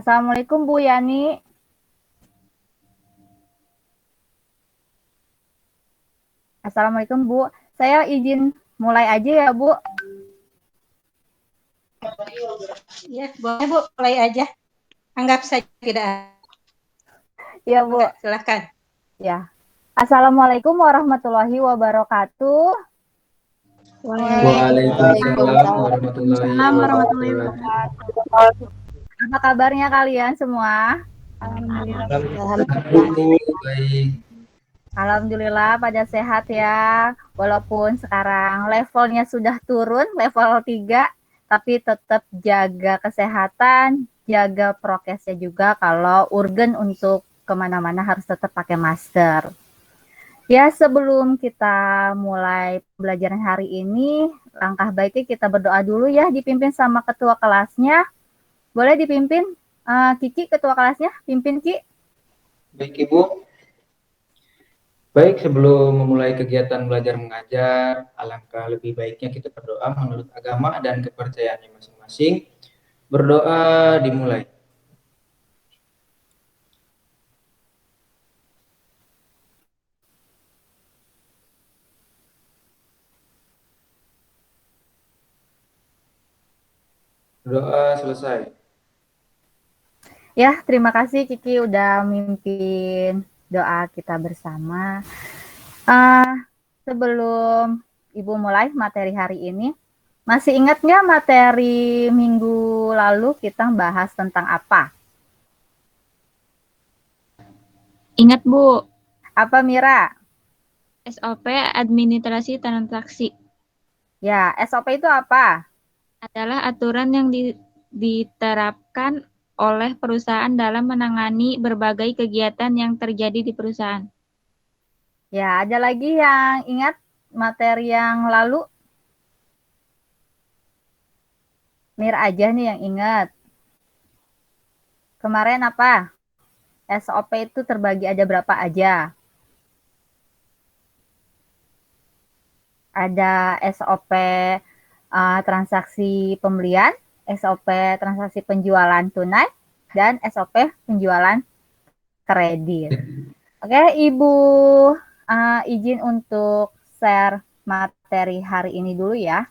Assalamualaikum Bu Yani. Assalamualaikum Bu. Saya izin mulai aja ya Bu. Ya, boleh Bu, mulai aja. Anggap saja tidak ada. Ya Bu. Enggak, silahkan. Ya. Assalamualaikum warahmatullahi wabarakatuh. Waalaikumsalam warahmatullahi wabarakatuh. Apa kabarnya kalian semua? Alhamdulillah baik. Alhamdulillah pada sehat ya. Walaupun sekarang levelnya sudah turun, level 3, tapi tetap jaga kesehatan, jaga prokesnya juga kalau urgen untuk kemana-mana harus tetap pakai masker. Ya, sebelum kita mulai pembelajaran hari ini, langkah baiknya kita berdoa dulu ya, dipimpin sama ketua kelasnya. Boleh dipimpin Kiki, ketua kelasnya? Pimpin Ki. Baik Ibu. Baik, sebelum memulai kegiatan belajar mengajar, alangkah lebih baiknya kita berdoa menurut agama dan kepercayaannya masing-masing. Berdoa dimulai. Doa selesai. Ya, terima kasih Kiki udah mimpin doa kita bersama. Sebelum Ibu mulai materi hari ini, masih ingat nggak materi minggu lalu kita bahas tentang apa? Ingat Bu, Apa Mira? SOP administrasi transaksi Ya, SOP itu apa? adalah aturan yang diterapkan oleh perusahaan dalam menangani berbagai kegiatan yang terjadi di perusahaan. Ya, ada lagi yang ingat materi yang lalu? Mira aja nih yang ingat. Kemarin apa? SOP itu terbagi ada berapa aja? Ada SOP transaksi pembelian, SOP transaksi penjualan tunai, dan SOP penjualan kredit. Oke, Ibu izin untuk share materi hari ini dulu ya.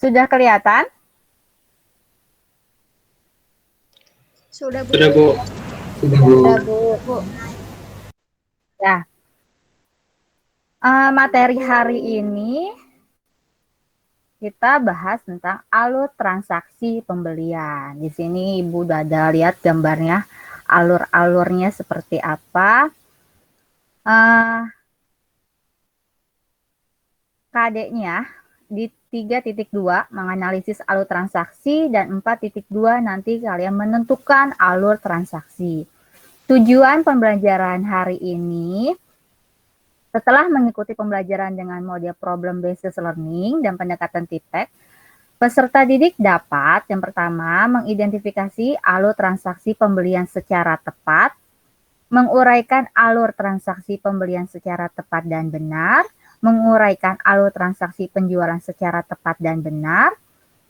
Sudah kelihatan? Sudah Bu. Sudah Bu. Sudah Bu. Ya. Materi hari ini kita bahas tentang alur transaksi pembelian. Di sini Ibu udah ada lihat gambarnya, alur-alurnya seperti apa. KD-nya di 3.2 menganalisis alur transaksi dan 4.2 nanti kalian menentukan alur transaksi. Tujuan pembelajaran hari ini, setelah mengikuti pembelajaran dengan model problem based learning dan pendekatan TIPEC, peserta didik dapat yang pertama mengidentifikasi alur transaksi pembelian secara tepat, menguraikan alur transaksi pembelian secara tepat dan benar, menguraikan alur transaksi penjualan secara tepat dan benar,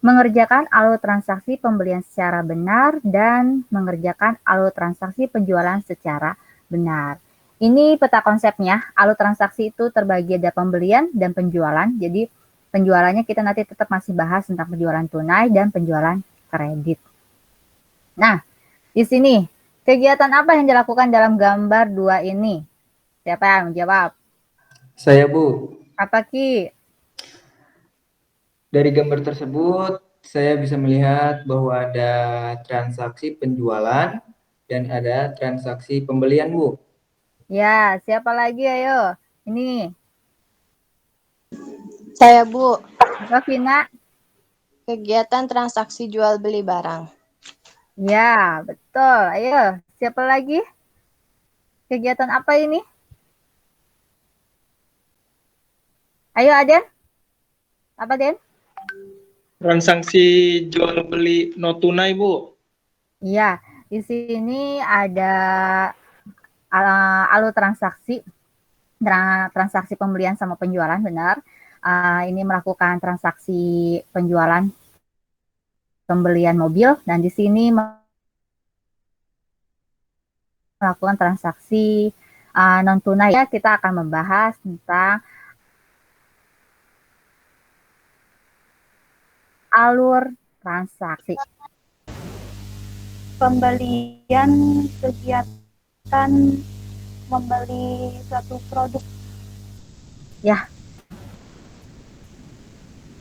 mengerjakan alur transaksi pembelian secara benar, dan mengerjakan alur transaksi penjualan secara benar. Ini peta konsepnya. Alur transaksi itu terbagi ada pembelian dan penjualan. Jadi penjualannya kita nanti tetap masih bahas tentang penjualan tunai dan penjualan kredit. Nah, di sini kegiatan apa yang dilakukan dalam gambar 2 ini? Siapa yang menjawab? Saya Bu. Apa Ki? Dari gambar tersebut, saya bisa melihat bahwa ada transaksi penjualan dan ada transaksi pembelian Bu. Ya, siapa lagi ayo? Ini. Saya Bu, Apa Vina? kegiatan transaksi jual beli barang. Ya, betul. Ayo, siapa lagi? Kegiatan apa ini? Ayo Aden. Apa Den? Transaksi jual beli non tunai Bu. Iya, di sini ada alur transaksi pembelian sama penjualan, benar. ini melakukan transaksi penjualan pembelian mobil, dan di sini melakukan transaksi non tunai. Ya, kita akan membahas tentang alur transaksi. Pembelian kegiatan membeli suatu produk. Ya.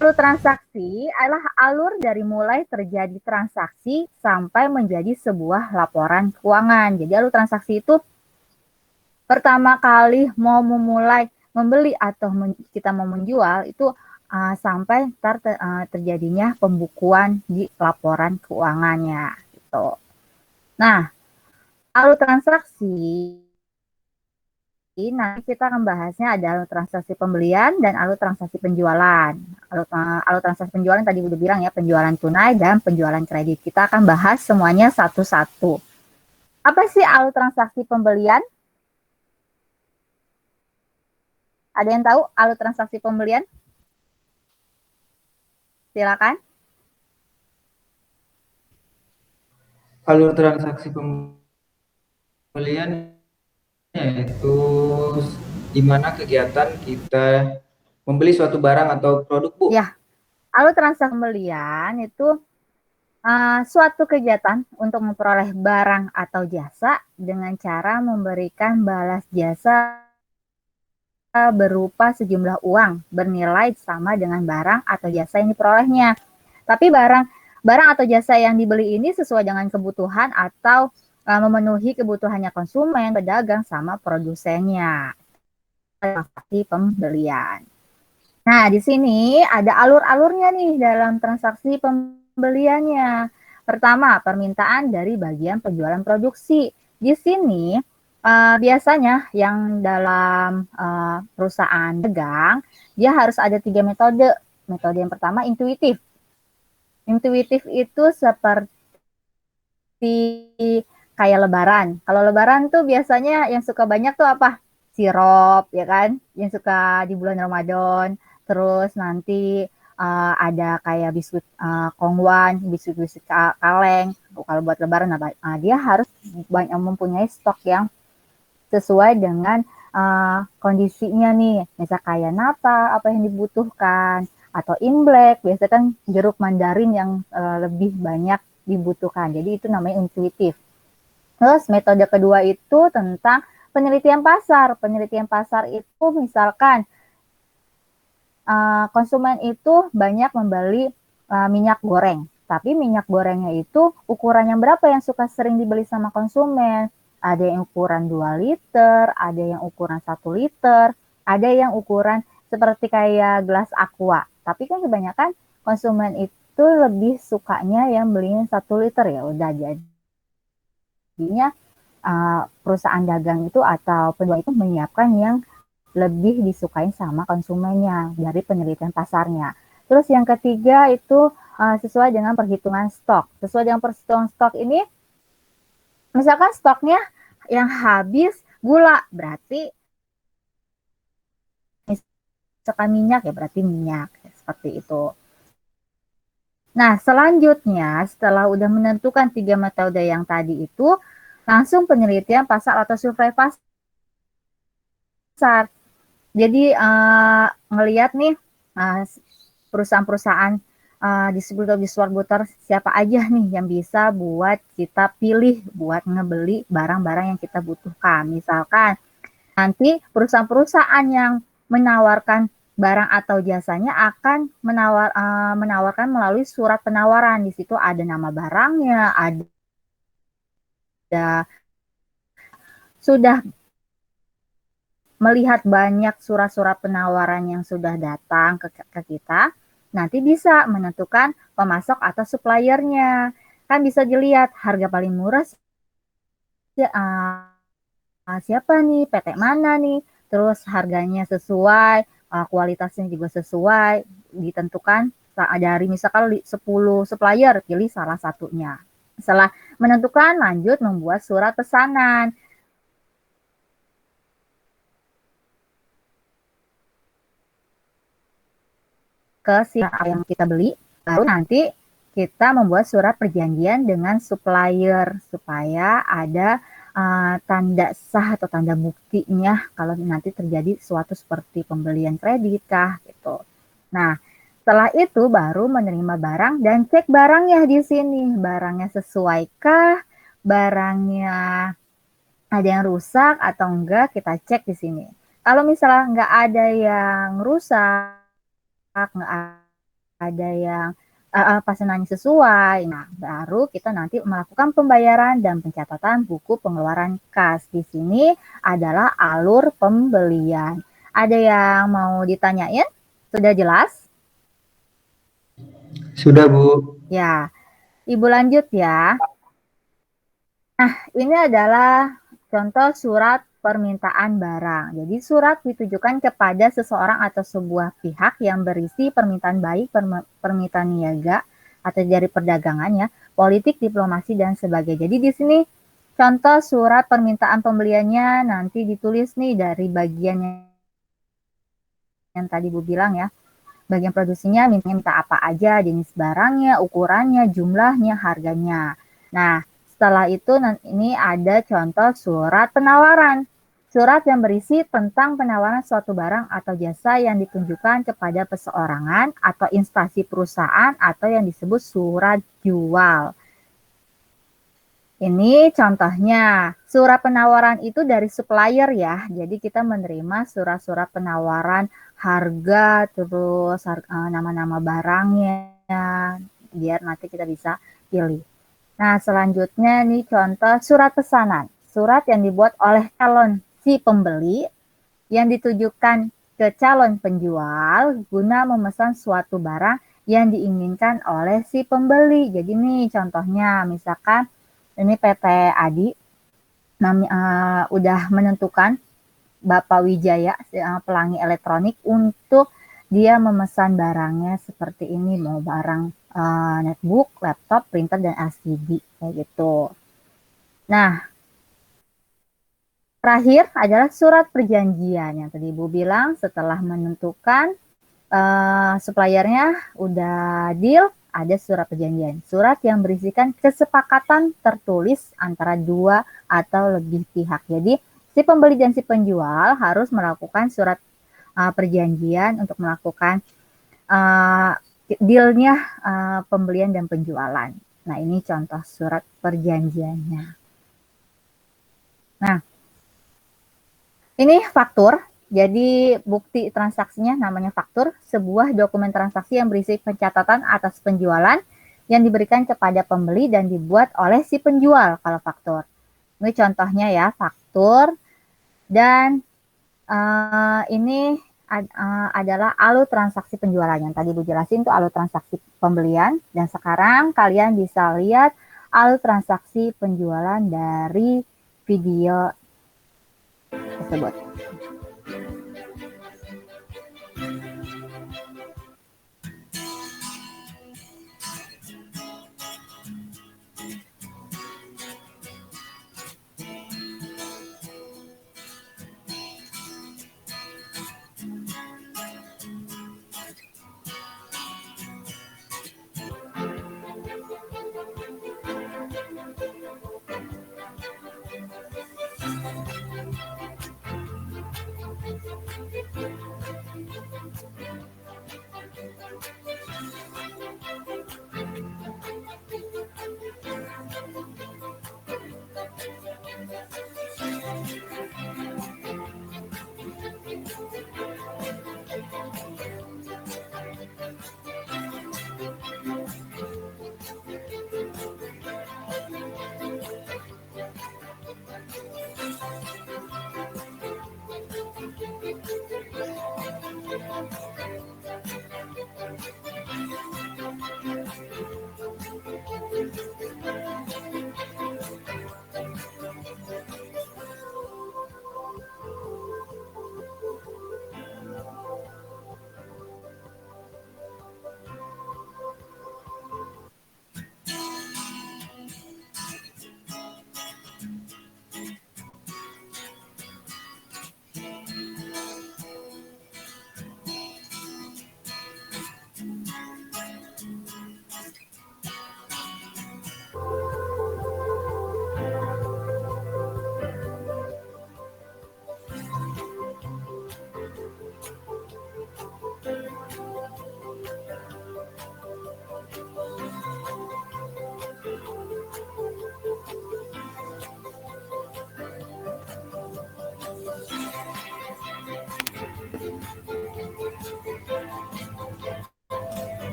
Alur transaksi adalah alur dari mulai terjadi transaksi sampai menjadi sebuah laporan keuangan. Jadi alur transaksi itu pertama kali mau memulai membeli atau kita mau menjual itu sampai terjadinya pembukuan di laporan keuangannya gitu. Nah, alur transaksi nanti kita akan bahasnya ada alur transaksi pembelian dan alur transaksi penjualan. Alur transaksi penjualan tadi udah bilang ya, penjualan tunai dan penjualan kredit. Kita akan bahas semuanya satu-satu. Apa sih alur transaksi pembelian? Ada yang tahu alur transaksi pembelian? Silakan. Alur transaksi pembelian yaitu di mana kegiatan kita membeli suatu barang atau produk, Bu. Ya, alur transaksi pembelian itu suatu kegiatan untuk memperoleh barang atau jasa dengan cara memberikan balas jasa berupa sejumlah uang bernilai sama dengan barang atau jasa yang diperolehnya. Tapi barang atau jasa yang dibeli ini sesuai dengan kebutuhan atau memenuhi kebutuhannya konsumen, pedagang, sama produsennya. Transaksi pembelian. Nah, di sini ada alur-alurnya nih dalam transaksi pembeliannya. Pertama, permintaan dari bagian penjualan produksi. Di sini biasanya yang dalam perusahaan dagang, dia harus ada 3 metode. Metode yang pertama intuitif. Intuitif itu seperti kayak lebaran. Kalau lebaran tuh biasanya yang suka banyak tuh apa? Sirup, ya kan? Yang suka di bulan Ramadan. Terus nanti ada kayak biskuit kongwan, biskuit kaleng. Kalau buat lebaran, dia harus banyak mempunyai stok yang sesuai dengan kondisinya nih. Misal kayak nata, apa yang dibutuhkan. Atau Inblack, biasanya kan jeruk mandarin yang lebih banyak dibutuhkan. Jadi itu namanya intuitif. Terus metode kedua itu tentang penelitian pasar. Penelitian pasar itu misalkan konsumen itu banyak membeli minyak goreng. Tapi minyak gorengnya itu ukuran yang berapa yang suka sering dibeli sama konsumen? Ada yang ukuran 2 liter, ada yang ukuran 1 liter, ada yang ukuran seperti kayak gelas aqua. Tapi kan kebanyakan konsumen itu lebih sukanya yang belinya 1 liter ya udah, jadinya perusahaan dagang itu atau penjual itu menyiapkan yang lebih disukai sama konsumennya dari penelitian pasarnya. Terus yang ketiga itu sesuai dengan perhitungan stok. Sesuai dengan perhitungan stok ini, misalkan stoknya yang habis gula, berarti misalkan minyak ya berarti minyak, seperti itu. Nah, selanjutnya setelah udah menentukan 3 metode yang tadi itu, langsung penelitian pasar atau survei pasar. Jadi ngelihat nih perusahaan-perusahaan distributor siapa aja nih yang bisa buat kita pilih buat ngebeli barang-barang yang kita butuhkan. Misalkan nanti perusahaan-perusahaan yang menawarkan barang atau jasanya akan menawarkan melalui surat penawaran. Di situ ada nama barangnya, ada sudah melihat banyak surat-surat penawaran yang sudah datang ke kita, nanti bisa menentukan pemasok atau suppliernya. Kan bisa dilihat harga paling murah siapa nih, PT mana nih, terus harganya sesuai, kualitasnya juga sesuai, ditentukan dari misalkan 10 supplier, pilih salah satunya. Setelah menentukan, lanjut membuat surat pesanan. ke si yang kita beli, baru nanti kita membuat surat perjanjian dengan supplier supaya ada tanda sah atau tanda buktinya kalau nanti terjadi suatu seperti pembelian kredit kah gitu. Nah, setelah itu baru menerima barang dan cek barangnya di sini. Barangnya sesuaikah? Barangnya ada yang rusak atau enggak, kita cek di sini. Kalau misalnya nggak ada yang rusak, nggak ada yang pesanannya sesuai, nah baru kita nanti melakukan pembayaran dan pencatatan buku pengeluaran kas. Di sini adalah alur pembelian. Ada yang mau ditanyain? Sudah jelas? Sudah, Bu. Ya, Ibu lanjut ya. Nah, ini adalah contoh surat permintaan barang. Jadi surat ditujukan kepada seseorang atau sebuah pihak yang berisi permintaan baik, permintaan niaga atau dari perdagangan ya, politik, diplomasi dan sebagainya. Jadi di sini contoh surat permintaan pembeliannya nanti ditulis nih dari bagian yang tadi Bu bilang ya. Bagian produksinya minta apa aja, jenis barangnya, ukurannya, jumlahnya, harganya. Nah, setelah itu ini ada contoh surat penawaran. Surat yang berisi tentang penawaran suatu barang atau jasa yang ditunjukkan kepada perseorangan atau instansi perusahaan atau yang disebut surat jual. Ini contohnya, surat penawaran itu dari supplier ya. Jadi kita menerima surat-surat penawaran harga, terus nama-nama barangnya, biar nanti kita bisa pilih. Nah, selanjutnya nih contoh surat pesanan. Surat yang dibuat oleh calon si pembeli yang ditujukan ke calon penjual guna memesan suatu barang yang diinginkan oleh si pembeli. Jadi nih contohnya misalkan ini PT Adi udah menentukan Bapak Wijaya pelangi elektronik untuk dia memesan barangnya seperti ini, mau barang netbook, laptop, printer, dan LCD kayak gitu. Nah, terakhir adalah surat perjanjian yang tadi Ibu bilang setelah menentukan suppliernya udah deal, ada surat perjanjian. Surat yang berisikan kesepakatan tertulis antara dua atau lebih pihak. Jadi si pembeli dan si penjual harus melakukan surat perjanjian untuk melakukan dealnya pembelian dan penjualan. Nah, ini contoh surat perjanjiannya. Nah, ini faktur. Jadi bukti transaksinya namanya faktur, sebuah dokumen transaksi yang berisi pencatatan atas penjualan yang diberikan kepada pembeli dan dibuat oleh si penjual kalau faktur. Ini contohnya ya, faktur. Dan ini adalah alur transaksi penjualan yang tadi Bu jelasin itu alur transaksi pembelian, dan sekarang kalian bisa lihat alur transaksi penjualan dari video tersebut.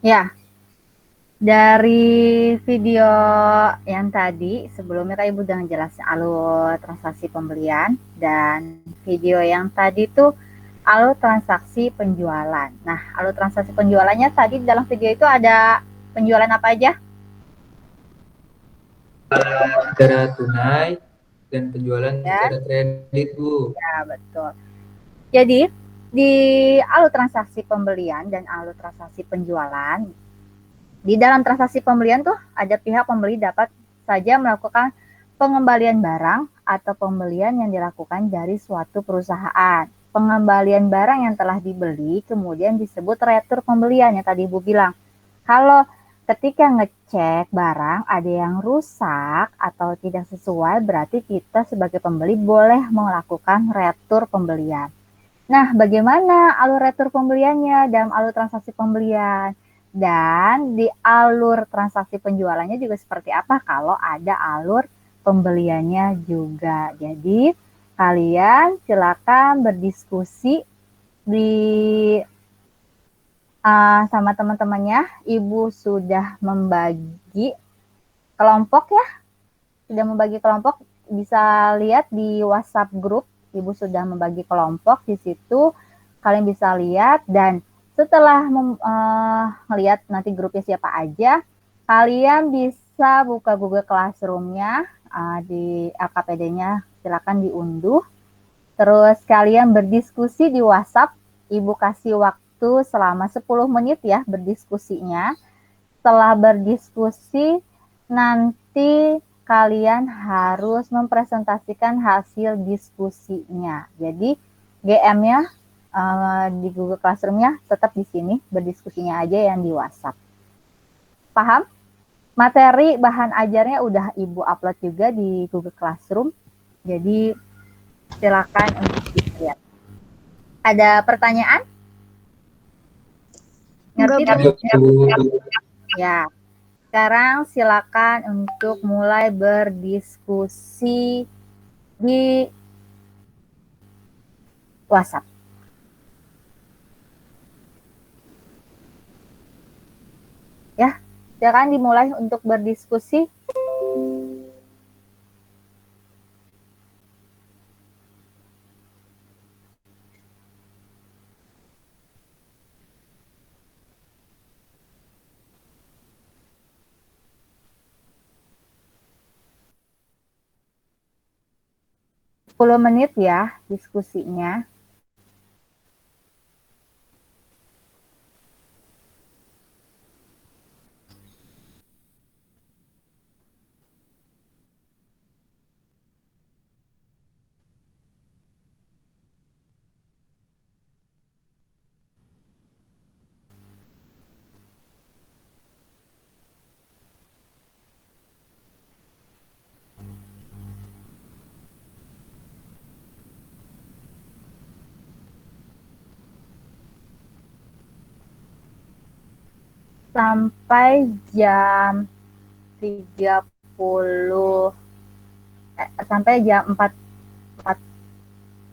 Ya, dari video yang tadi, sebelumnya Kak Ibu udah ngejelasin alur transaksi pembelian, dan video yang tadi tuh alur transaksi penjualan. Nah, alur transaksi penjualannya tadi dalam video itu ada penjualan apa aja? Secara tunai dan penjualan Ya. secara kredit, Bu. Ya, betul. Jadi, di alur transaksi pembelian dan alur transaksi penjualan, di dalam transaksi pembelian tuh ada pihak pembeli dapat saja melakukan pengembalian barang atau pembelian yang dilakukan dari suatu perusahaan. Pengembalian barang yang telah dibeli kemudian disebut retur pembelian yang tadi Ibu bilang. Kalau ketika ngecek barang ada yang rusak atau tidak sesuai, berarti kita sebagai pembeli boleh melakukan retur pembelian. Nah, bagaimana alur retur pembeliannya dalam alur transaksi pembelian? Dan di alur transaksi penjualannya juga seperti apa kalau ada alur pembeliannya juga. Jadi, kalian silakan berdiskusi di sama teman-temannya. Ibu sudah membagi kelompok ya. Sudah membagi kelompok, bisa lihat di WhatsApp grup. Ibu sudah membagi kelompok di situ, kalian bisa lihat, dan setelah melihat nanti grupnya siapa aja, kalian bisa buka Google Classroom-nya, di LKPD-nya silakan diunduh, terus kalian berdiskusi di WhatsApp. Ibu kasih waktu selama 10 menit ya berdiskusinya. Setelah berdiskusi, nanti kalian harus mempresentasikan hasil diskusinya. Jadi GM-nya di Google Classroom-nya tetap di sini, berdiskusinya aja yang di WhatsApp. Paham? Materi bahan ajarnya udah Ibu upload juga di Google Classroom. Jadi silakan untuk dilihat. Ada pertanyaan? Ngerti? Ya. Sekarang silakan untuk mulai berdiskusi di WhatsApp. Ya, silakan dimulai untuk berdiskusi. Sepuluh menit ya diskusinya. Sampai jam 30 sampai jam 4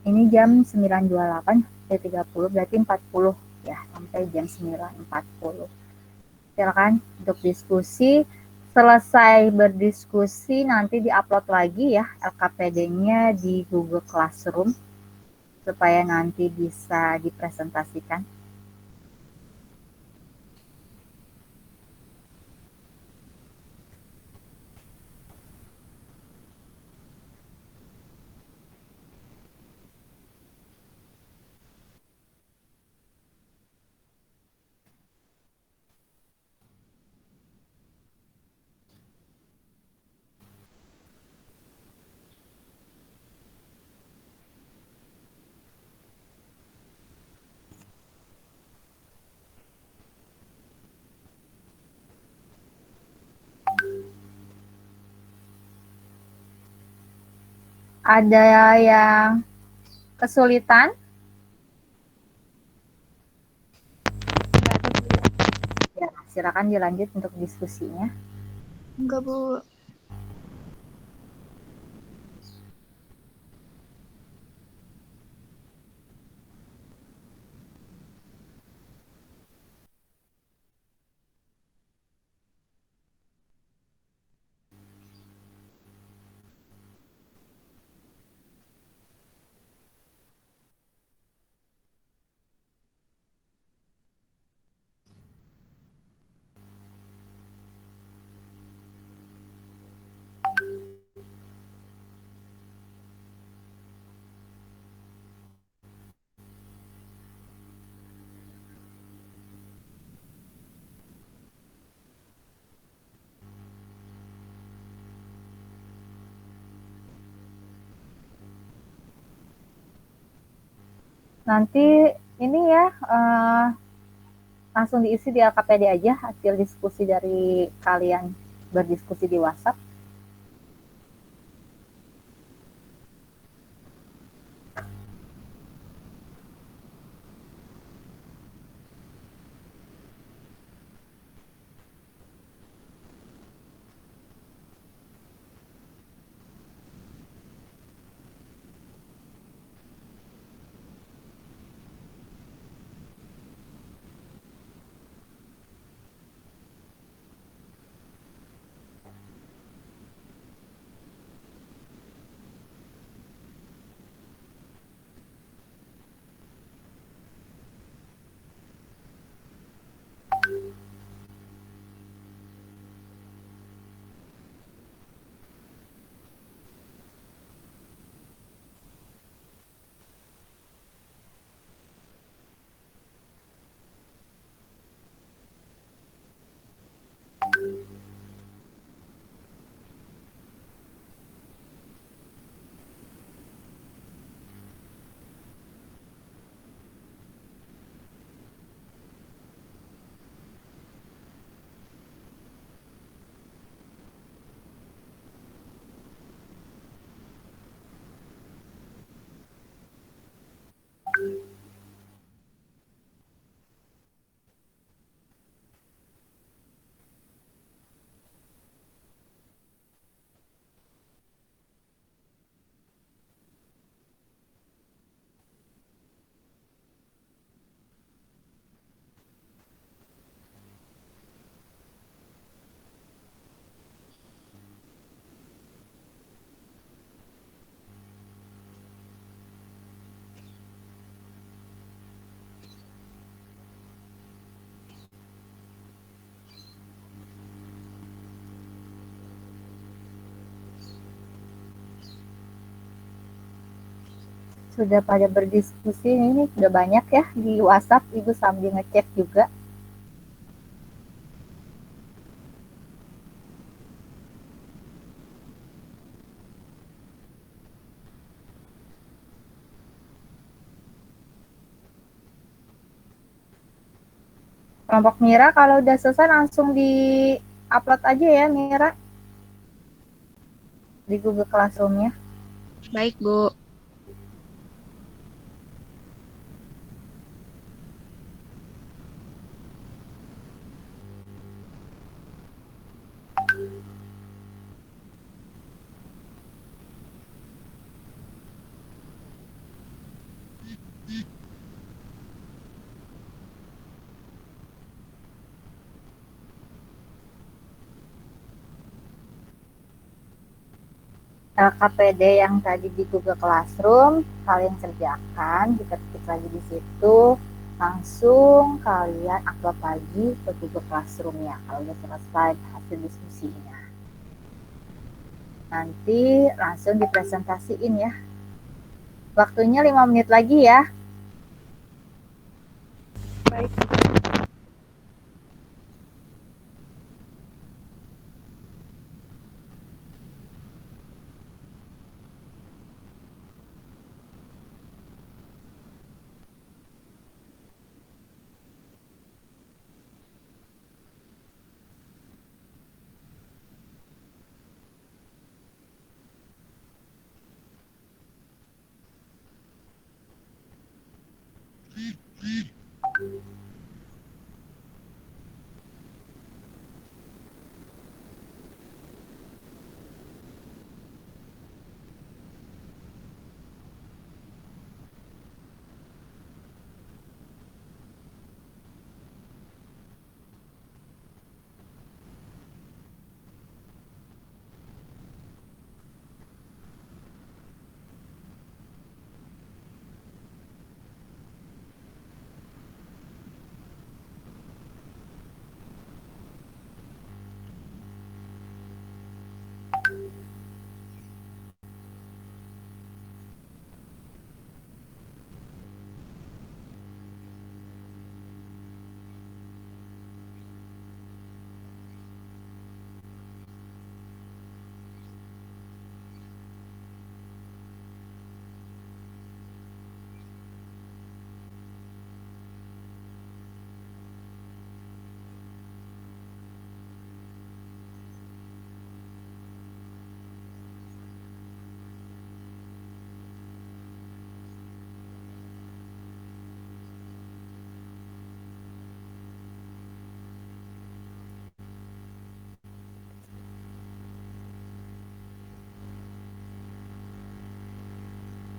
ini jam 9.28 30 berarti 40 ya sampai jam 9.40. Silakan untuk diskusi. Selesai berdiskusi nanti diupload lagi ya LKPD-nya di Google Classroom supaya nanti bisa dipresentasikan. Ada yang kesulitan? Ya, silakan dilanjut untuk diskusinya. Enggak, Bu. Nanti ini ya langsung diisi di LKPD aja hasil diskusi dari kalian berdiskusi di WhatsApp. Sudah pada berdiskusi ini sudah banyak ya di WhatsApp, Ibu sambil ngecek juga. Kelompok Mira kalau udah selesai langsung di upload aja ya Mira di Google Classroom-nya. Baik, Bu. LKPD yang tadi di Google Classroom kalian kerjakan, kita ketik lagi di situ, langsung kalian upload lagi ke Google Classroom ya kalau udah selesai hasil diskusinya. Nanti langsung dipresentasiin ya. Waktunya 5 menit lagi ya. Baik.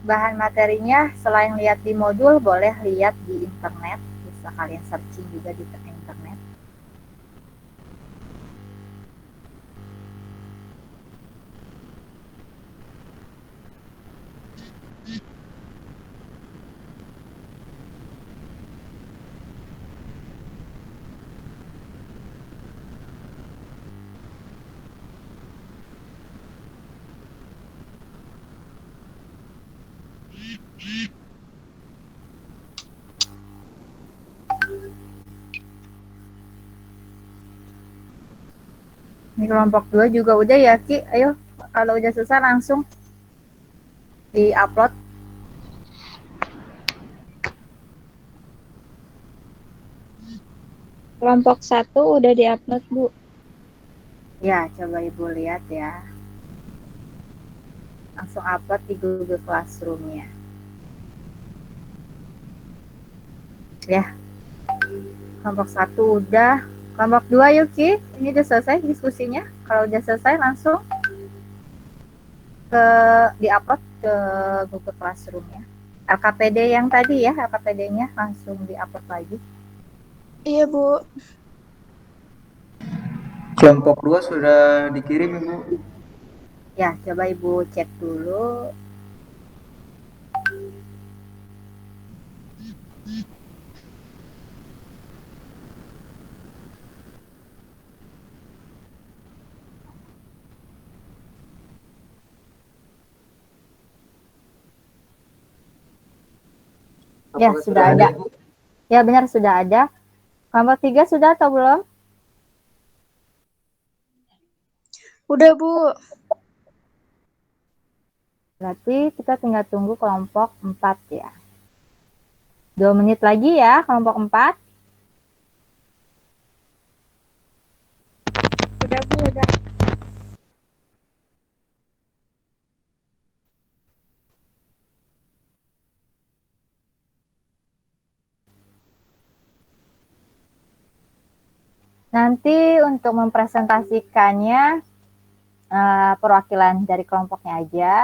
Bahan materinya selain lihat di modul, boleh lihat di internet. Bisa kalian searching juga di internet. Ini kelompok 2 juga udah ya, Ki. Ayo, kalau udah selesai langsung di-upload. Kelompok 1 udah diupload, Bu. Ya, coba Ibu lihat ya. Langsung upload di Google Classroom-nya. Ya. Kelompok 1 udah. Kelompok 2 yuk, Ki. Ini udah selesai diskusinya. Kalau udah selesai langsung di-upload ke Google Classroom-nya. LKPD yang tadi ya, LKPD-nya langsung di-upload lagi. Iya, Bu. Kelompok 2 sudah dikirim, Ibu. Ya, coba Ibu cek dulu. Ya, sudah ada. Ibu? Ya, benar sudah ada. Kelompok 3 sudah atau belum? Udah, Bu. Berarti kita tinggal tunggu kelompok 4 ya. 2 menit lagi ya, kelompok 4. Udah, Bu, udah. Nanti untuk mempresentasikannya, perwakilan dari kelompoknya aja.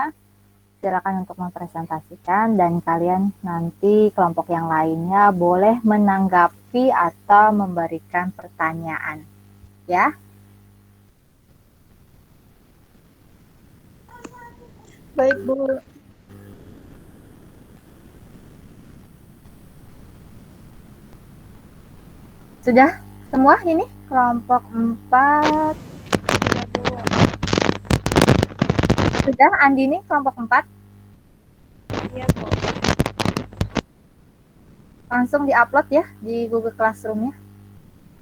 Silakan untuk mempresentasikan dan kalian nanti kelompok yang lainnya boleh menanggapi atau memberikan pertanyaan. Ya. Baik, Bu. Sudah semua ini kelompok 4. Sudah, Andini kelompok 4. Iya, Bu. Langsung di-upload ya di Google Classroom-nya.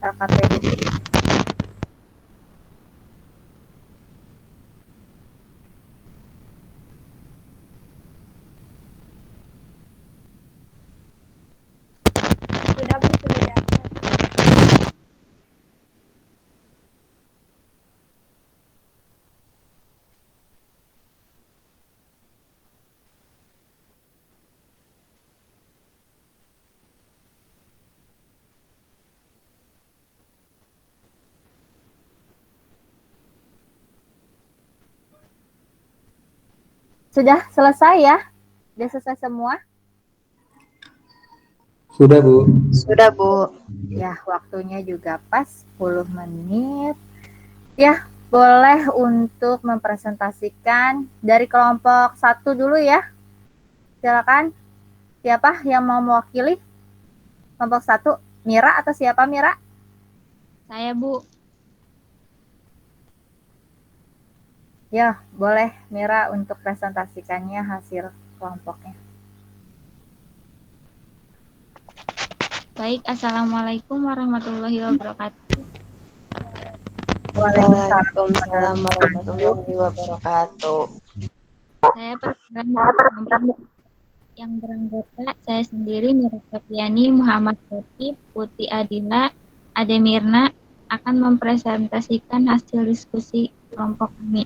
LKPD. Sudah, Bu, sudah. Sudah selesai ya? Sudah selesai semua? Sudah, Bu. Sudah, Bu. Ya, waktunya juga pas 10 menit. Ya, boleh untuk mempresentasikan dari kelompok 1 dulu ya. Silakan. Siapa yang mau mewakili? Kelompok 1, Mira atau siapa, Mira? Saya, Bu. Ya, boleh Mira untuk presentasikannya hasil kelompoknya. Baik, Assalamualaikum warahmatullahi wabarakatuh. Waalaikumsalam warahmatullahi wabarakatuh. Saya perkenalkan yang beranggota saya sendiri, Mira Febriani, Muhammad Lutfi, Putri Adila, Ade Mirna akan mempresentasikan hasil diskusi kelompok kami.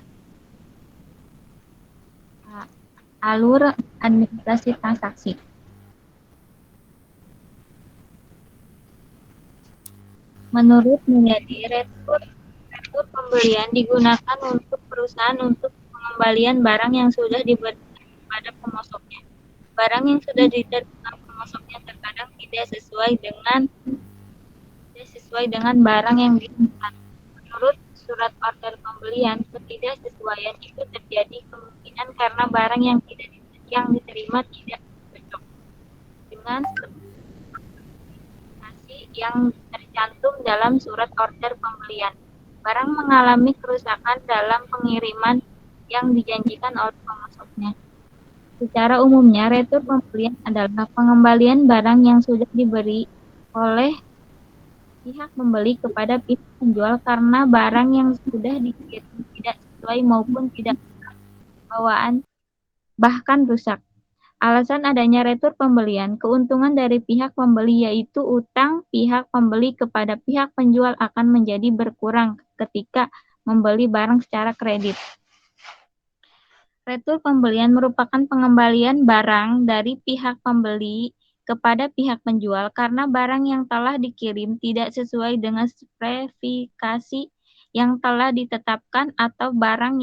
Alur administrasi transaksi. Menurut Mulyadi, retur pembelian digunakan untuk perusahaan untuk pengembalian barang yang sudah diberikan kepada pemasoknya. Barang yang sudah diterima pemasoknya terkadang tidak sesuai dengan barang yang diinginkan. Menurut surat order pembelian, ketidaksesuaian itu terjadi kemungkinan karena barang yang diterima tidak cocok dengan spesifikasi yang tercantum dalam surat order pembelian. Barang mengalami kerusakan dalam pengiriman yang dijanjikan oleh pemasoknya. Secara umumnya, retur pembelian adalah pengembalian barang yang sudah diberi oleh pihak pembeli kepada pihak penjual karena barang yang sudah dikirim tidak sesuai maupun tidak bawaan bahkan rusak. Alasan adanya retur pembelian, keuntungan dari pihak pembeli yaitu utang pihak pembeli kepada pihak penjual akan menjadi berkurang ketika membeli barang secara kredit. Retur pembelian merupakan pengembalian barang dari pihak pembeli kepada pihak penjual karena barang yang telah dikirim tidak sesuai dengan spesifikasi yang telah ditetapkan atau barang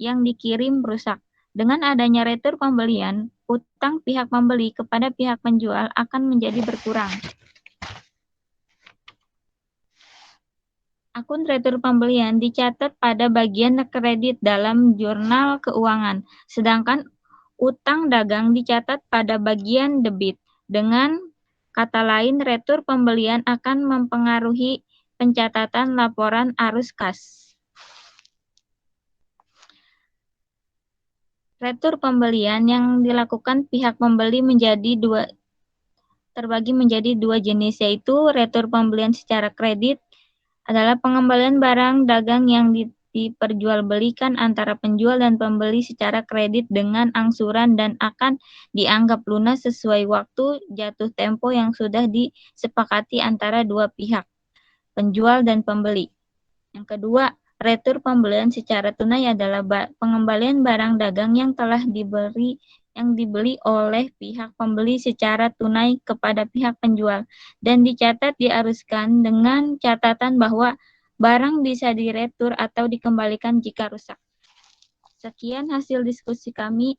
yang dikirim rusak. Dengan adanya retur pembelian, utang pihak pembeli kepada pihak penjual akan menjadi berkurang. Akun retur pembelian dicatat pada bagian kredit dalam jurnal keuangan, sedangkan utang dagang dicatat pada bagian debit. Dengan kata lain, retur pembelian akan mempengaruhi pencatatan laporan arus kas. Retur pembelian yang dilakukan pihak pembeli terbagi menjadi dua jenis, yaitu retur pembelian secara kredit adalah pengembalian barang dagang yang diperjualbelikan antara penjual dan pembeli secara kredit dengan angsuran dan akan dianggap lunas sesuai waktu jatuh tempo yang sudah disepakati antara dua pihak, penjual dan pembeli. Yang kedua, retur pembelian secara tunai adalah pengembalian barang dagang yang telah dibeli oleh pihak pembeli secara tunai kepada pihak penjual dan dicatat diaruskan dengan catatan bahwa barang bisa diretur atau dikembalikan jika rusak. Sekian hasil diskusi kami.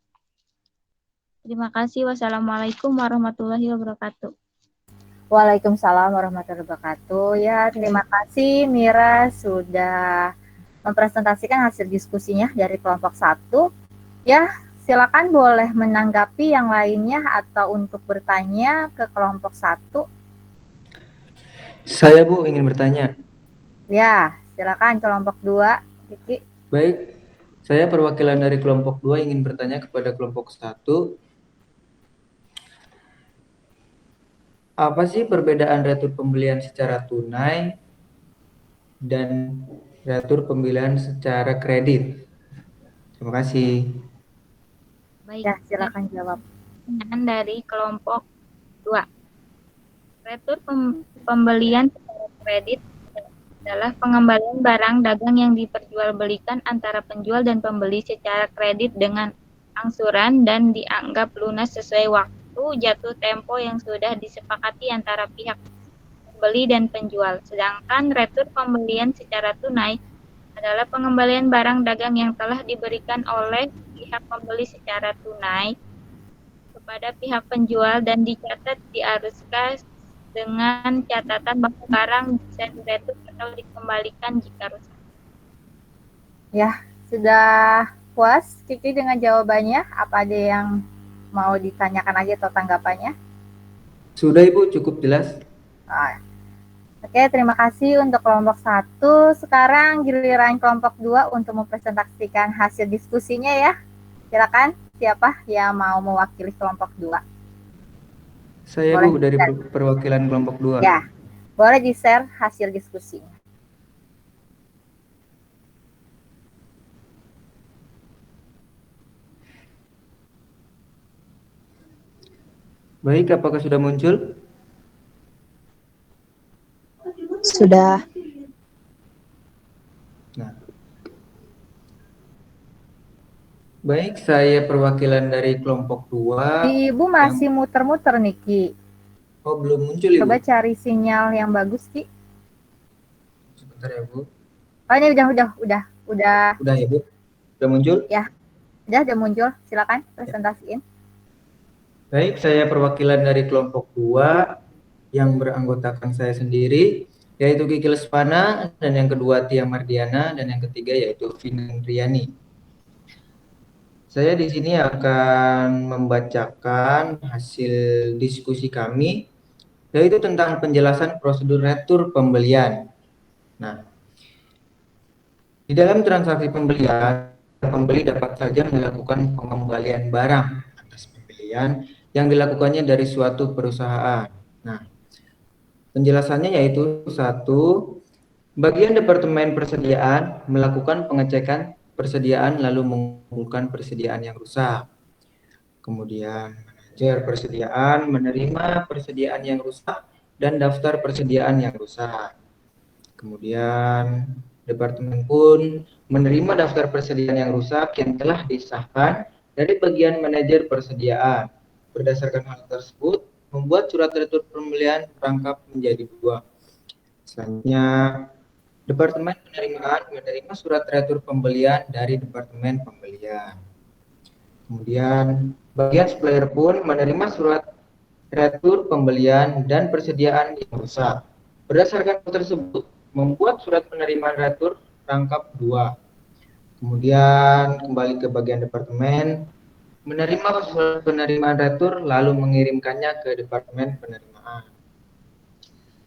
Terima kasih. Wassalamualaikum warahmatullahi wabarakatuh. Waalaikumsalam warahmatullahi wabarakatuh. Ya, terima kasih Mira sudah mempresentasikan hasil diskusinya dari kelompok 1. Ya, silakan boleh menanggapi yang lainnya atau untuk bertanya ke kelompok 1. Saya Bu ingin bertanya. Ya, silakan kelompok 2. Kiki. Baik, saya perwakilan dari kelompok 2 ingin bertanya kepada kelompok 1. Apa sih perbedaan retur pembelian secara tunai dan retur pembelian secara kredit? Terima kasih. Baik, Ya, silakan jawab. pertanyaan dari kelompok 2. Retur pembelian secara kredit adalah pengembalian barang dagang yang diperjualbelikan antara penjual dan pembeli secara kredit dengan angsuran dan dianggap lunas sesuai waktu jatuh tempo yang sudah disepakati antara pihak pembeli dan penjual. Sedangkan retur pembelian secara tunai adalah pengembalian barang dagang yang telah diberikan oleh pihak pembeli secara tunai kepada pihak penjual dan dicatat di aruskas dengan catatan bahwa barang bisa diretur atau dikembalikan jika rusak. Ya, sudah puas Kiki dengan jawabannya? Apa ada yang mau ditanyakan lagi atau tanggapannya? Sudah Ibu, cukup jelas. Oke, terima kasih untuk kelompok 1. Sekarang giliran kelompok 2 untuk mempresentasikan hasil diskusinya ya. Silakan, siapa yang mau mewakili kelompok 2? Saya Boleh Bu dari di-share. perwakilan kelompok 2. Ya, boleh di-share hasil diskusinya. Baik, apakah sudah muncul? Sudah. Nah. Baik, saya perwakilan dari kelompok 2. Ibu masih muter-muter nih, Ki. Oh, belum muncul Ibu. Coba cari sinyal yang bagus, Ki. Sebentar ya Bu. Oh, ini udah. Udah ya Bu? Udah muncul? Ya, udah muncul. Silakan presentasiin. Baik, saya perwakilan dari kelompok 2 yang beranggotakan saya sendiri, yaitu Kiki Lesmana, dan yang kedua Tia Mardiana, dan yang ketiga yaitu Vina Riani. Saya di sini akan membacakan hasil diskusi kami, yaitu tentang penjelasan prosedur retur pembelian. Nah, di dalam transaksi pembelian, pembeli dapat saja melakukan pengembalian barang atas pembelian yang dilakukannya dari suatu perusahaan. Nah, penjelasannya yaitu 1. Bagian Departemen Persediaan melakukan pengecekan persediaan lalu mengumpulkan persediaan yang rusak. Kemudian manajer persediaan menerima persediaan yang rusak dan daftar persediaan yang rusak. Kemudian Departemen pun menerima daftar persediaan yang rusak yang telah disahkan dari bagian manajer persediaan. Berdasarkan hal tersebut, membuat surat retur pembelian rangkap menjadi 2. Selanjutnya, Departemen Penerimaan menerima surat retur pembelian dari Departemen Pembelian. Kemudian, bagian supplier pun menerima surat retur pembelian dan persediaan yang rusak. Berdasarkan hal tersebut, membuat surat penerimaan retur rangkap 2. Kemudian kembali ke bagian departemen, menerima surat penerimaan retur lalu mengirimkannya ke Departemen Penerimaan.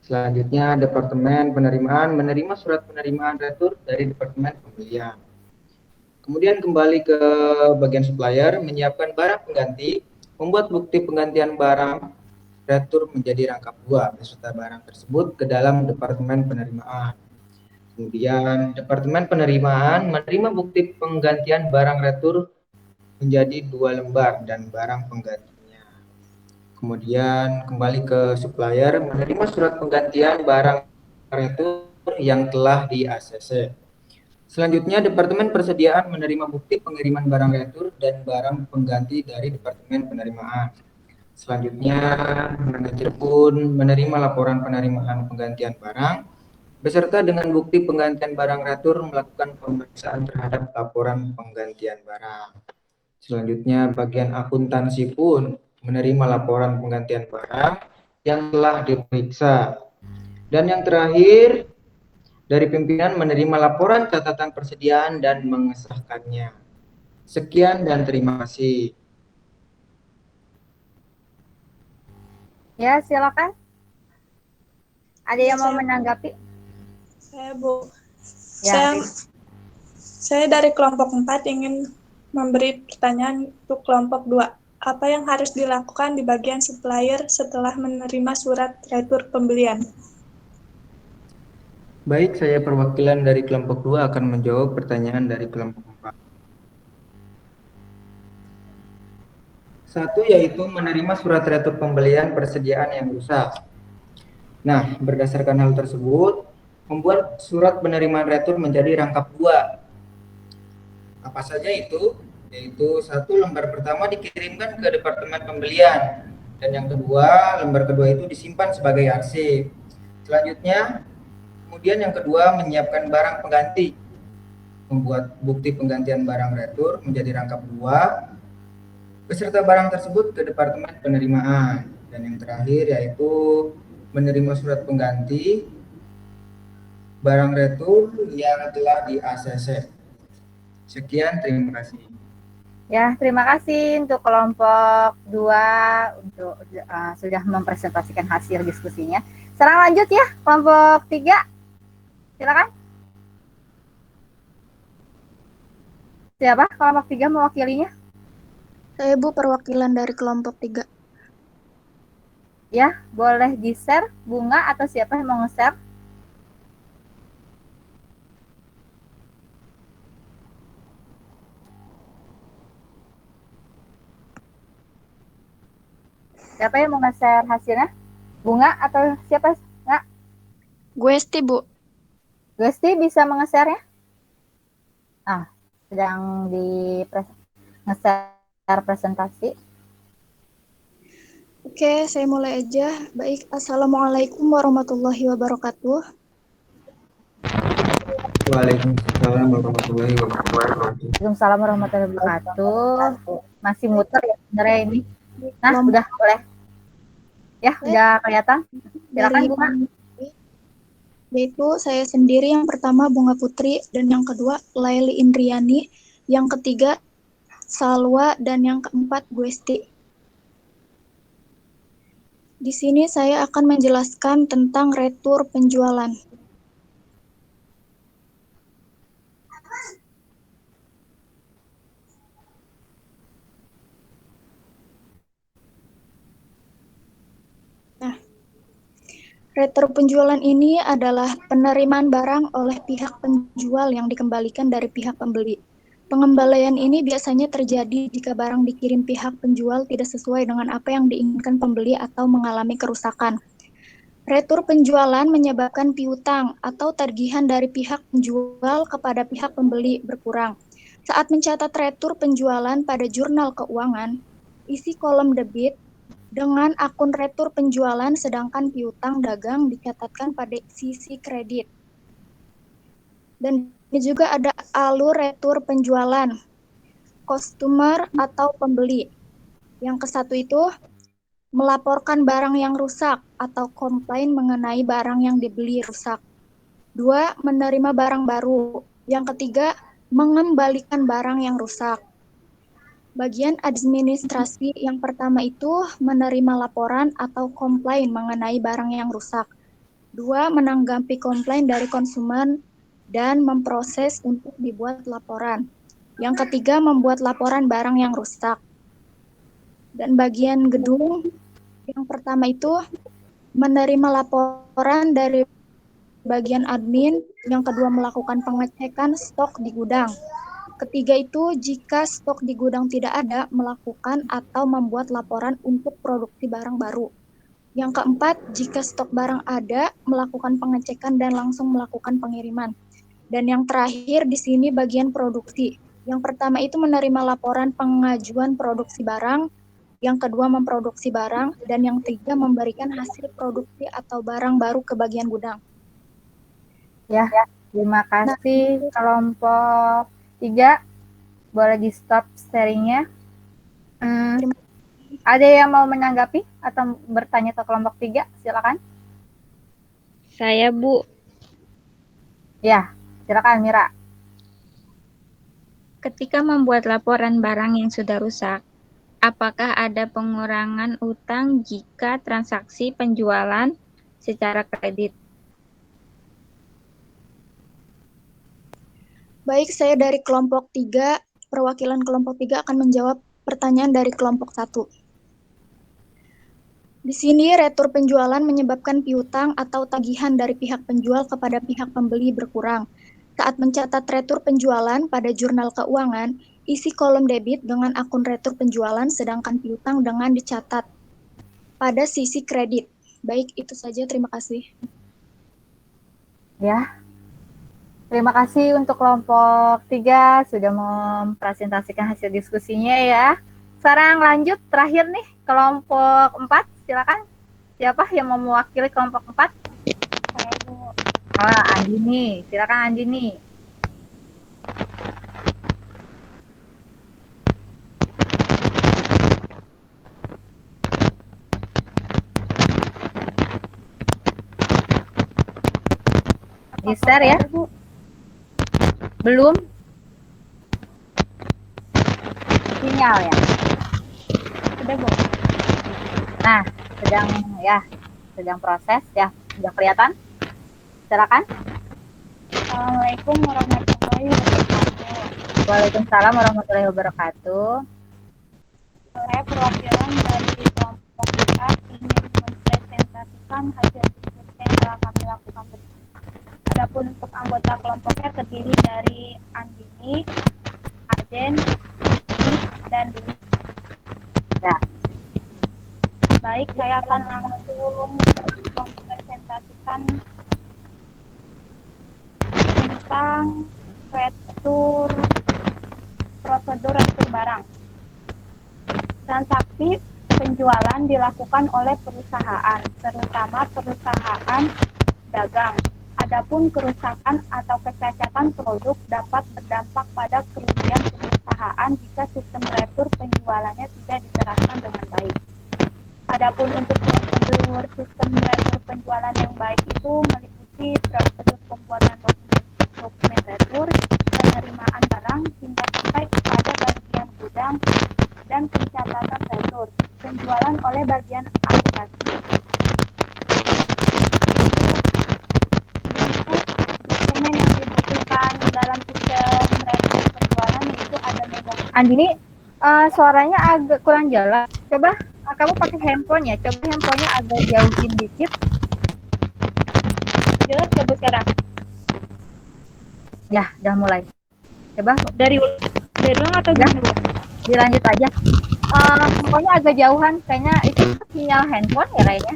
Selanjutnya, Departemen Penerimaan menerima surat penerimaan retur dari Departemen Pembelian. Kemudian kembali ke bagian supplier, menyiapkan barang pengganti, membuat bukti penggantian barang retur menjadi rangkap 2 beserta barang tersebut ke dalam Departemen Penerimaan. Kemudian Departemen Penerimaan menerima bukti penggantian barang retur menjadi 2 lembar dan barang penggantinya. Kemudian kembali ke supplier, menerima surat penggantian barang retur yang telah di ACC. Selanjutnya, Departemen Persediaan menerima bukti pengiriman barang retur dan barang pengganti dari Departemen Penerimaan. Selanjutnya, manajer pun menerima laporan penerimaan penggantian barang beserta dengan bukti penggantian barang retur melakukan pemeriksaan terhadap laporan penggantian barang. Selanjutnya, bagian akuntansi pun menerima laporan penggantian barang yang telah diperiksa. Dan yang terakhir, dari pimpinan menerima laporan catatan persediaan dan mengesahkannya. Sekian dan terima kasih. Ya, silakan. Ada yang mau Saya- menanggapi? Saya Bu. Ya, Saya dari kelompok 4 ingin memberi pertanyaan untuk kelompok 2. Apa yang harus dilakukan di bagian supplier setelah menerima surat retur pembelian? Baik, saya perwakilan dari kelompok 2 akan menjawab pertanyaan dari kelompok 4. Satu yaitu menerima surat retur pembelian persediaan yang rusak. Nah, berdasarkan hal tersebut, membuat surat penerimaan retur menjadi rangkap 2. Apa saja itu? Yaitu satu, lembar pertama dikirimkan ke departemen pembelian, dan yang kedua, lembar kedua itu disimpan sebagai arsip. Selanjutnya, kemudian yang kedua menyiapkan barang pengganti, membuat bukti penggantian barang retur menjadi rangkap 2 beserta barang tersebut ke departemen penerimaan. Dan yang terakhir yaitu menerima surat pengganti barang retur yang telah di ACC. Sekian, terima kasih. ya, terima kasih untuk kelompok 2 untuk sudah mempresentasikan hasil diskusinya. Sekarang lanjut ya, kelompok 3. Silakan. Siapa kelompok 3 mewakilinya? Saya Bu perwakilan dari kelompok 3. Ya, boleh di-share Bunga atau siapa yang mau nge-share? Siapa yang mau nge-share hasilnya? Bunga atau siapa? Nggak? Guesti Bu. Gusti bisa nge-share ya? Sedang di nge-share presentasi. Oke, saya mulai aja. Baik, Assalamualaikum warahmatullahi wabarakatuh. Waalaikumsalam warahmatullahi wabarakatuh. Waalaikumsalam warahmatullahi wabarakatuh. Masih muter ya sebenarnya ini. Nah, udah boleh. Ya, udah kelihatan. Silakan Dari Bunga. yaitu saya sendiri yang pertama Bunga Putri, dan yang kedua Laili Indriani, yang ketiga Salwa, dan yang keempat Guesti. Di sini saya akan menjelaskan tentang retur penjualan. Retur penjualan ini adalah penerimaan barang oleh pihak penjual yang dikembalikan dari pihak pembeli. Pengembalian ini biasanya terjadi jika barang dikirim pihak penjual tidak sesuai dengan apa yang diinginkan pembeli atau mengalami kerusakan. Retur penjualan menyebabkan piutang atau tagihan dari pihak penjual kepada pihak pembeli berkurang. Saat mencatat retur penjualan pada jurnal keuangan, isi kolom debit dengan akun retur penjualan, sedangkan piutang dagang dicatatkan pada sisi kredit. Dan ini juga ada alur retur penjualan, customer atau pembeli. Yang ke satu itu melaporkan barang yang rusak atau komplain mengenai barang yang dibeli rusak. 2, menerima barang baru. Yang ketiga, mengembalikan barang yang rusak. Bagian administrasi yang pertama itu menerima laporan atau komplain mengenai barang yang rusak. 2, menanggapi komplain dari konsumen dan memproses untuk dibuat laporan. Yang ketiga, membuat laporan barang yang rusak. Dan bagian gedung yang pertama itu menerima laporan dari bagian admin, yang kedua melakukan pengecekan stok di gudang. Ketiga itu jika stok di gudang tidak ada, melakukan atau membuat laporan untuk produksi barang baru. Yang keempat, jika stok barang ada, melakukan pengecekan dan langsung melakukan pengiriman. Dan yang terakhir di sini bagian produksi. Yang pertama itu menerima laporan pengajuan produksi barang, yang kedua memproduksi barang, dan yang ketiga memberikan hasil produksi atau barang baru ke bagian gudang. Ya, terima kasih kelompok 3. Boleh di stop sharingnya. Ada yang mau menanggapi atau bertanya ke kelompok 3? Silakan. Saya Bu. Ya, silakan Mira. ketika membuat laporan barang yang sudah rusak, apakah ada pengurangan utang jika transaksi penjualan secara kredit? Baik, saya dari kelompok 3, perwakilan kelompok 3 akan menjawab pertanyaan dari kelompok 1. Di sini retur penjualan menyebabkan piutang atau tagihan dari pihak penjual kepada pihak pembeli berkurang. Saat mencatat retur penjualan pada jurnal keuangan, isi kolom debit dengan akun retur penjualan sedangkan piutang dengan dicatat pada sisi kredit. Baik, itu saja. Terima kasih. Ya. Terima kasih untuk kelompok 3 sudah mempresentasikan hasil diskusinya ya. Sekarang lanjut terakhir nih kelompok 4, silakan. Siapa yang mau mewakili kelompok 4? Andini, silakan Andini. Di-share ya. Belum? Sinyal ya? Sudah, Bu. Nah, sedang proses ya. Sudah kelihatan? Silakan. Assalamualaikum warahmatullahi wabarakatuh. Waalaikumsalam warahmatullahi wabarakatuh. Saya perwakilan dari kelompok kita ingin mempresentasikan hasil diskusi yang telah kami lakukan bersama. Adapun untuk anggota kelompoknya terdiri dari Andini, Arden, Vicky, dan Dwi. Ya. Baik, saya akan langsung mempresentasikan tentang prosedur retur barang. Transaksi penjualan dilakukan oleh perusahaan, terutama perusahaan dagang. Adapun kerusakan atau kecacatan produk dapat berdampak pada kerugian perusahaan jika sistem retur penjualannya tidak diterapkan dengan baik. Adapun untuk prosedur sistem retur penjualan yang baik itu meliputi prosedur pembuatan dokumen retur, penerimaan barang hingga sampai kepada bagian gudang dan pencatatan retur, penjualan oleh bagian aplikasi. Dokumen yang dibutuhkan dalam sistem retur penjualan itu ada memo. Andini, suaranya agak kurang jelas. Coba kamu pakai handphone ya. Coba handphonenya agak jauhin dikit. Jelas coba sekarang. Ya, udah mulai. Coba Dari ulang atau gimana, Bu? dilanjut aja. Handphonenya agak jauhan. Kayaknya itu sinyal handphone ya kayaknya.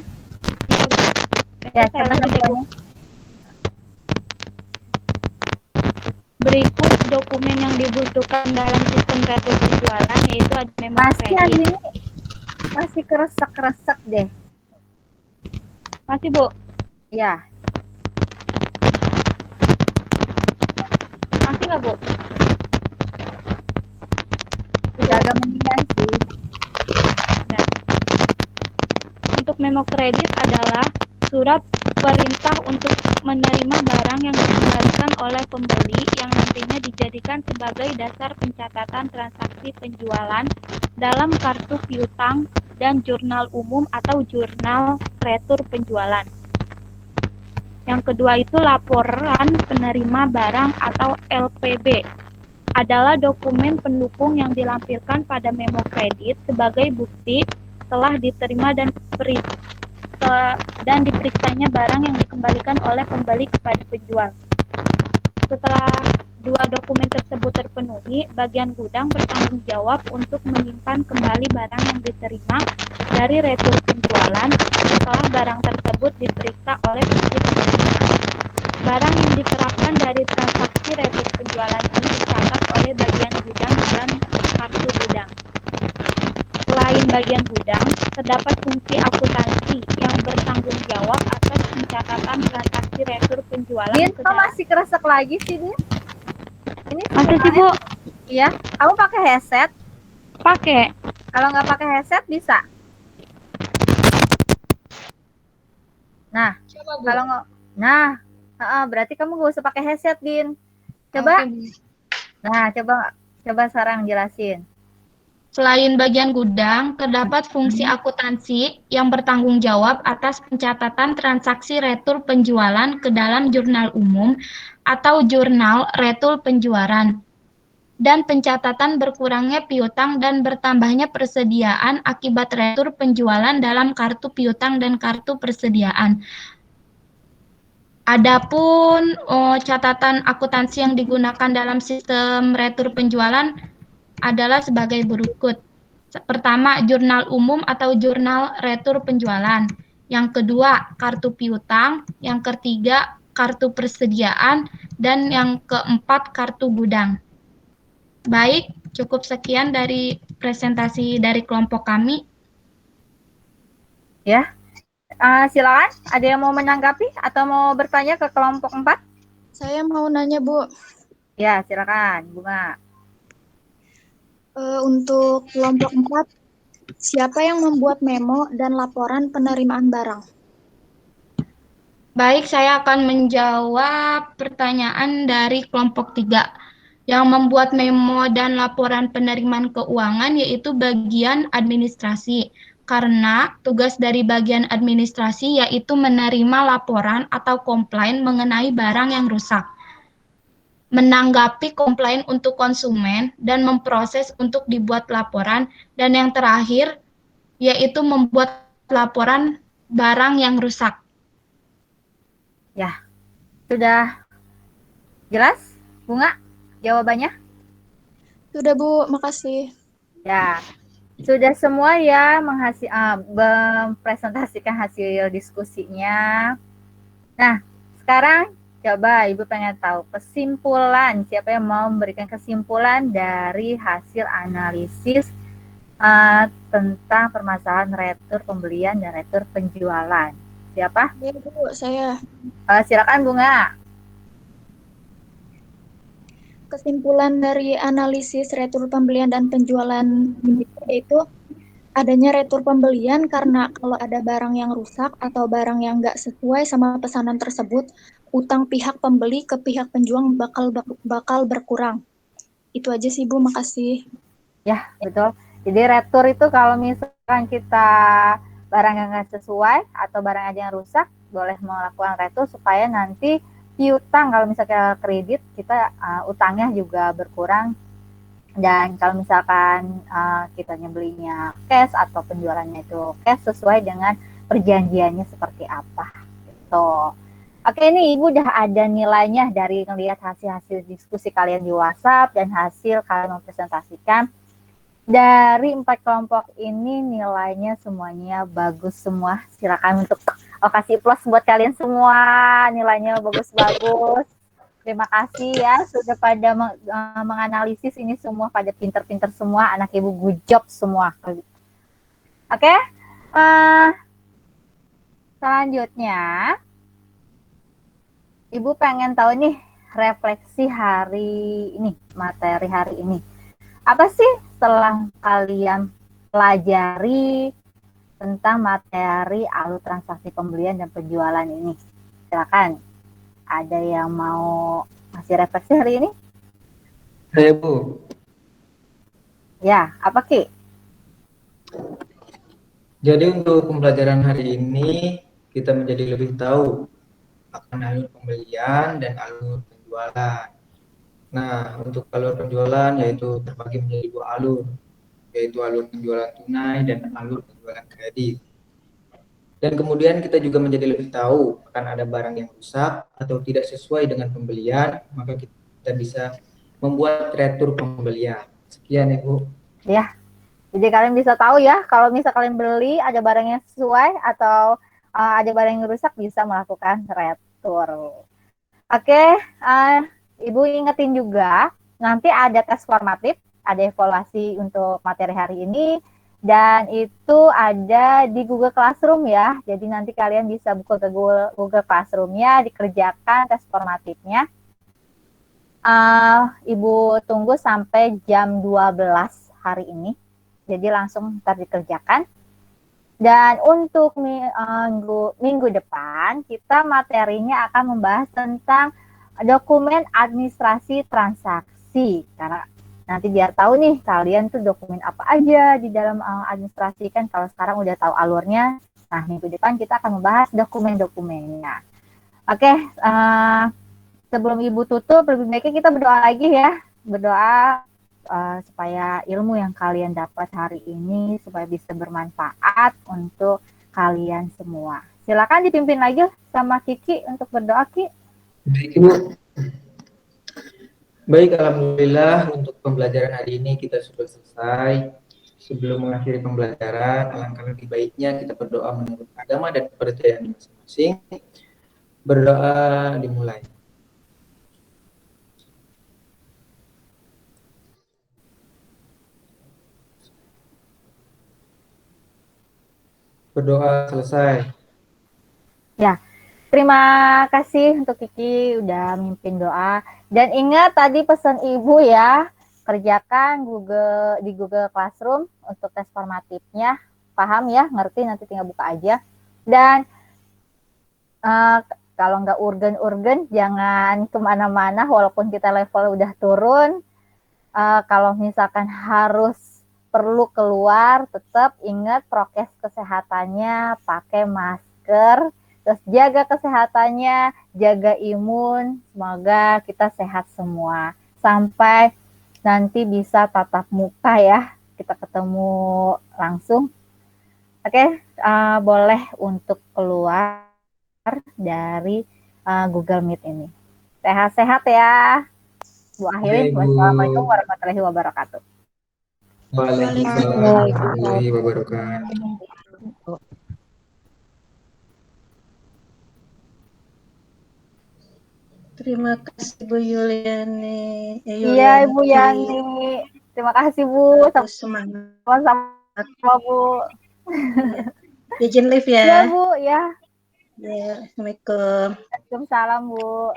Ya, coba handphonenya. Berikut dokumen yang dibutuhkan dalam sistem retur penjualan yaitu ada memo Masih kredit. Andini, masih keresek-keresek deh. Masih, Bu? Ya, Masih nggak, Bu? sudah agak mendingan sih. Nah, untuk memo kredit adalah surat perintah untuk menerima barang yang dikembalikan oleh pembeli yang nantinya dijadikan sebagai dasar pencatatan transaksi penjualan dalam kartu piutang dan jurnal umum atau jurnal retur penjualan. Yang kedua itu laporan penerima barang atau LPB. Adalah dokumen pendukung yang dilampirkan pada memo kredit sebagai bukti telah diterima dan diperiksanya barang yang dikembalikan oleh pembeli kepada penjual. Setelah dua dokumen tersebut terpenuhi, bagian gudang bertanggung jawab untuk menyimpan kembali barang yang diterima dari retur penjualan setelah barang tersebut diperiksa oleh penyidik. Barang yang diterapkan dari transaksi retur penjualan ini dicatat oleh bagian gudang dan kartu gudang. Selain bagian gudang, terdapat fungsi akuntansi yang bertanggung jawab atas pencatatan transaksi retur penjualan. Din, kok masih keresek lagi sih, Din? Ini Masih sih, Bu? Iya, kamu pakai headset? Pakai. Kalau nggak pakai headset bisa. Nah, Coba, Bu. kalau nggak, berarti kamu nggak usah pakai headset, Din. Coba. Oke, Bu. Nah, coba Coba sekarang jelasin. Selain bagian gudang, terdapat fungsi akuntansi yang bertanggung jawab atas pencatatan transaksi retur penjualan ke dalam jurnal umum atau jurnal retur penjualan, dan pencatatan berkurangnya piutang dan bertambahnya persediaan akibat retur penjualan dalam kartu piutang dan kartu persediaan. Adapun catatan akuntansi yang digunakan dalam sistem retur penjualan adalah sebagai berikut. Pertama, jurnal umum atau jurnal retur penjualan. Yang kedua, kartu piutang. Yang ketiga, kartu persediaan. Dan yang keempat, kartu gudang. Baik, cukup sekian dari presentasi dari kelompok kami. Ya, silakan. Ada yang mau menanggapi atau mau bertanya ke kelompok 4? Saya mau nanya, Bu. Ya, silakan, Bunga. Untuk kelompok 4, siapa yang membuat memo dan laporan penerimaan barang? Baik, saya akan menjawab pertanyaan dari kelompok 3. Yang membuat memo dan laporan penerimaan keuangan yaitu bagian administrasi. Karena tugas dari bagian administrasi yaitu menerima laporan atau komplain mengenai barang yang rusak, menanggapi komplain untuk konsumen, dan memproses untuk dibuat laporan. Dan yang terakhir, yaitu membuat laporan barang yang rusak. Ya, sudah jelas, Bunga, jawabannya? Sudah, Bu. Makasih. Ya, sudah semua ya mempresentasikan hasil diskusinya. Nah, sekarang coba Ibu pengen tahu kesimpulan, siapa yang mau memberikan kesimpulan dari hasil analisis tentang permasalahan retur pembelian dan retur penjualan. Siapa? Ya, Bu, saya. Silakan Bunga. Kesimpulan dari analisis retur pembelian dan penjualan yaitu adanya retur pembelian karena kalau ada barang yang rusak atau barang yang nggak sesuai sama pesanan tersebut, utang pihak pembeli ke pihak penjual bakal berkurang. Itu aja sih, Bu. Makasih. Ya, betul. Jadi retur itu kalau misalkan kita barang yang nggak sesuai atau barang aja yang rusak, boleh melakukan retur supaya nanti piutang, kalau misalkan kredit, kita utangnya juga berkurang. Dan kalau misalkan kita belinya cash atau penjualannya itu cash sesuai dengan perjanjiannya seperti apa. Gitu. Oke, ini Ibu udah ada nilainya dari melihat hasil-hasil diskusi kalian di WhatsApp dan hasil kalian mempresentasikan. Dari 4 kelompok ini nilainya semuanya bagus semua. Silakan untuk kasih plus buat kalian semua. Nilainya bagus-bagus. Terima kasih ya sudah pada menganalisis ini semua, pada pinter-pinter semua. Anak Ibu good job semua. Oke. Selanjutnya Ibu pengen tahu nih refleksi hari ini, materi hari ini. Apa sih setelah kalian pelajari tentang materi alur transaksi pembelian dan penjualan ini? Silakan. Ada yang mau ngasih refleksi hari ini? Saya, Bu. Ya, apa Ki? Jadi untuk pembelajaran hari ini kita menjadi lebih tahu akan alur pembelian dan alur penjualan. Nah, untuk alur penjualan yaitu terbagi menjadi 2 alur, yaitu alur penjualan tunai dan alur penjualan kredit. Dan kemudian kita juga menjadi lebih tahu akan ada barang yang rusak atau tidak sesuai dengan pembelian, maka kita bisa membuat retur pembelian. Sekian Ibu. Ya, jadi kalian bisa tahu ya, kalau misal kalian beli ada barang yang sesuai atau ada barang yang rusak, bisa melakukan retur. Oke, Ibu ingetin juga, nanti ada tes formatif, ada evaluasi untuk materi hari ini, dan itu ada di Google Classroom ya. Jadi nanti kalian bisa buka ke Google Classroom-nya, dikerjakan tes formatifnya. Ibu tunggu sampai jam 12 hari ini. Jadi langsung ntar dikerjakan. Dan untuk minggu depan, kita materinya akan membahas tentang dokumen administrasi transaksi. Karena Nanti biar tahu nih kalian tuh dokumen apa aja di dalam administrasi kan kalau sekarang udah tahu alurnya. Nah, minggu depan kita akan membahas dokumen-dokumennya. Oke, sebelum Ibu tutup, lebih baiknya kita berdoa lagi ya. Berdoa supaya ilmu yang kalian dapat hari ini supaya bisa bermanfaat untuk kalian semua. Silakan dipimpin lagi sama Kiki untuk berdoa, Ki. Baik, Ibu. Baik, alhamdulillah untuk pembelajaran hari ini kita sudah selesai. Sebelum mengakhiri pembelajaran, alangkah lebih baiknya kita berdoa menurut agama dan kepercayaan masing-masing. Berdoa dimulai. Berdoa selesai. Ya, terima kasih untuk Kiki udah mimpin doa. Dan ingat tadi pesan Ibu ya, kerjakan di Google Classroom untuk tes formatifnya. Paham ya, ngerti, nanti tinggal buka aja. Dan kalau nggak urgen-urgen, jangan kemana-mana walaupun kita level udah turun. Kalau misalkan perlu keluar, tetap ingat prokes kesehatannya, pakai masker, terus jaga kesehatannya, jaga imun, semoga kita sehat semua. Sampai nanti bisa tatap muka ya, kita ketemu langsung. Oke, boleh untuk keluar dari Google Meet ini. Sehat-sehat ya. Bu akhirin, wassalamualaikum warahmatullahi wabarakatuh. Waalaikumsalam warahmatullahi wabarakatuh. Terima kasih Bu Yuliani. Iya, Ibu Yani. Terima kasih, Bu. Semangat. Sama-sama, Bu. Izin live ya. Iya, Bu. Ya. Ya, Assalamualaikum. Waalaikumsalam, Bu.